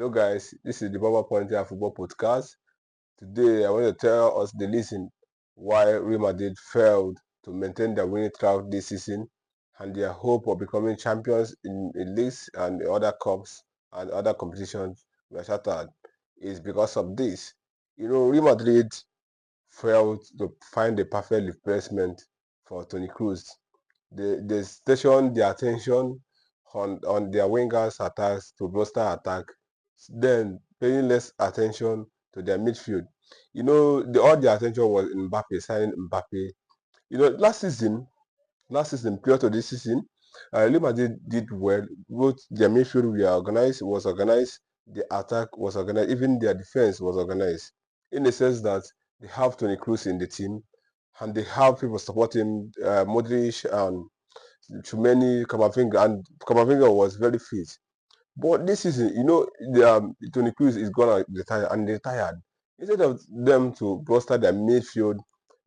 Hello, guys. This is the Baba Pointer Football Podcast. Today, I want to tell us the reason why Real Madrid failed to maintain their winning track this season and their hope of becoming champions in leagues and other cups and other competitions were shattered. Is because of this. Real Madrid failed to find the perfect replacement for Toni Kroos. They stationed their attention on their wingers' attacks to bolster attack, then paying less attention to their midfield. All their attention was Mbappe, signing Mbappe. Last season, prior to this season, Real Madrid did well. Both their midfield was organized, the attack was organized, even their defense was organized. In the sense that they have Toni Kroos in the team, and they have people supporting Modric and Chumeni, Kamavinga, and Kamavinga was very fit. But this season, Toni Kroos is gonna retire and they retired. Instead of them to bolster their midfield,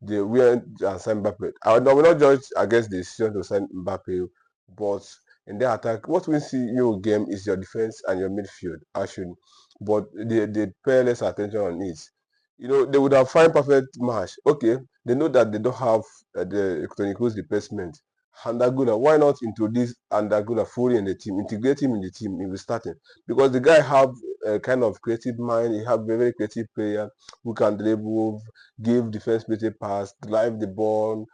they went and signed Mbappe. I will not judge against the decision to sign Mbappe, but in their attack, what we see in your game is your defense and your midfield, actually. But they pay less attention on it. They would have found perfect match. Okay, they know that they don't have the Toni Kroos replacement. Handaguna, why not introduce Handaguna fully in the team, integrate him in the team in the starting? Because the guy have a kind of creative mind, he have a very creative player who can dribble, give defense better pass, drive the ball,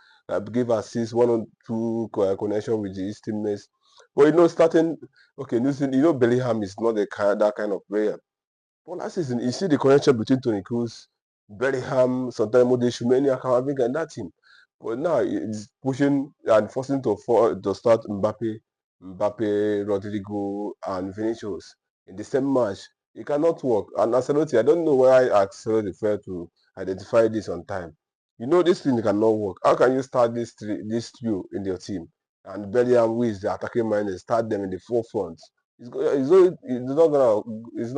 give assist, one or two connection with his teammates. But starting, okay, Bellingham is not that kind of player. But last season, you see the connection between Toni Kroos, Bellingham, sometimes Modric, Shumeni, Kamavinga, and that team. But now it's pushing and forcing to start Mbappe, Rodrigo, and Vinicius in the same match. It cannot work. And Ancelotti, I don't know why Ancelotti failed to identify this on time. This thing cannot work. How can you start this trio in your team and Bellingham, who is the attacking mind, and start them in the forefront? It's not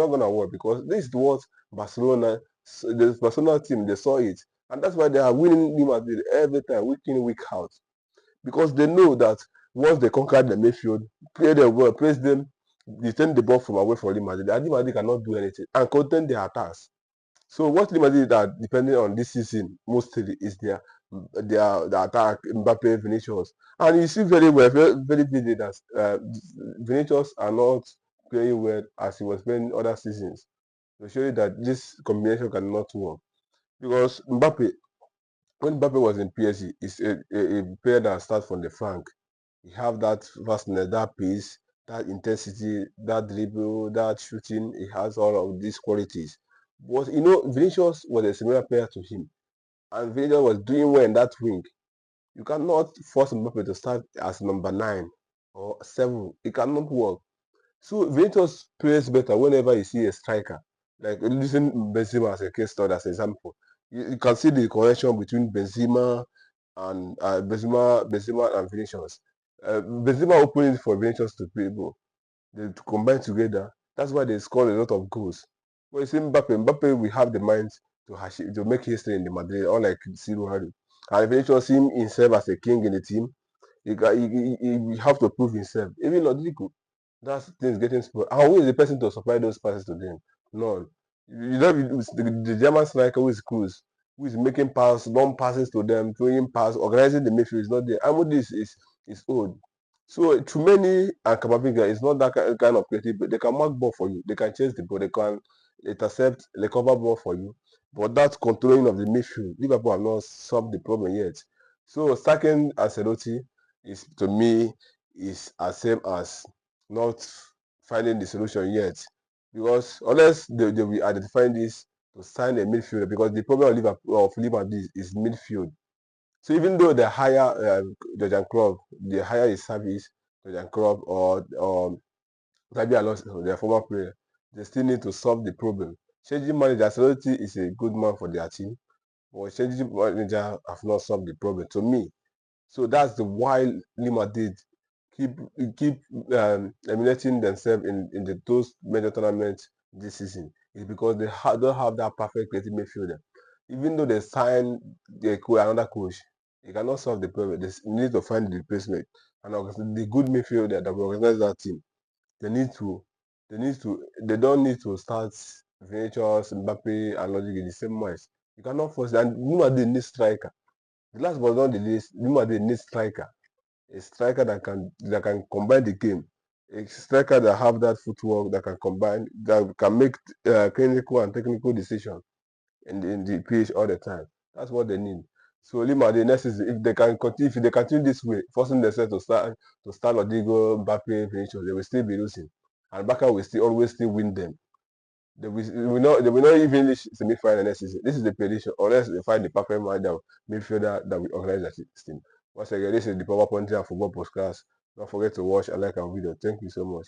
gonna work because this is what Barcelona, the Barcelona team, they saw it, and that's why they are winning Real Madrid every time, week in week out, because they know that once they conquer the midfield, play them well, place them, return the ball from away from Real Madrid, and Real Madrid cannot do anything and contain their attacks. So what Real Madrid are depending on this season mostly is the attack, Mbappe, Vinicius, and you see very well, very, very vivid that Vinicius are not playing well as he was playing other seasons. To show you that this combination cannot work because when Mbappe was in PSG, is a player that starts from the flank. He have that fastness, that pace, that intensity, that dribble, that shooting. He has all of these qualities. But Vinicius was a similar player to him, and Vinicius was doing well in that wing. You cannot force Mbappe to start as number 9 or 7. It cannot work. So Vinicius plays better whenever you see a striker. Like using Benzema as a case study, as an example. You can see the connection between Benzema and Vinicius. Benzema opened for Vinicius to play ball. They combine together. That's why they score a lot of goals. But you see Mbappe will have the mind to make history in the Madrid, unlike Ciro Harry. And Vinicius him himself as a king in the team. He have to prove himself. Even Rodrigo, that thing is getting spoiled. And who is the person to supply those passes to them? None. The German striker who is Cruz, who is making long passes to them, throwing passes, organizing the midfield is not there. Amudi is old. So Chumeni and Kamavinga is not that kind of creative, but they can mark ball for you. They can chase the ball. They can intercept, recover ball for you. But that controlling of the midfield, Liverpool have not solved the problem yet. So second Ancelotti is to me is as same as not finding the solution yet. Because unless they will identify this to sign a midfielder, because the problem of Liverpool is midfield. So even though they hire Jurgen Klopp, they hire his service, Jurgen Klopp or Xabi Alonso, their former player, they still need to solve the problem. Changing manager, Ancelotti is a good man for their team, but changing manager have not solved the problem to me. So that's the why Real Madrid keep keep eliminating themselves in those major tournaments this season. Is because they don't have that perfect creative midfielder. Even though they sign another coach, he cannot solve the problem. They need to find the replacement. And the good midfielder that will organize that team, they need to they don't need to start Vinicius, Mbappe, and Rodrigo in the same match. You cannot force that. And Real Madrid need striker. The last but not the least, Real Madrid need striker. A striker that can combine the game. A striker that have that footwork that can combine, that can make clinical and technical decisions in the pitch all the time. That's what they need. So Lima, the next season, if they continue this way, forcing themselves to start Rodrigo, Mbappe, Vinicius, they will still be losing, and Barca will still win them. They will not even reach semi-final next season. This is the prediction, unless they find the perfect man that midfielder that will organize that team. Once again, this is the Power Point and Football Podcast. Don't forget to watch and like our video. Thank you so much.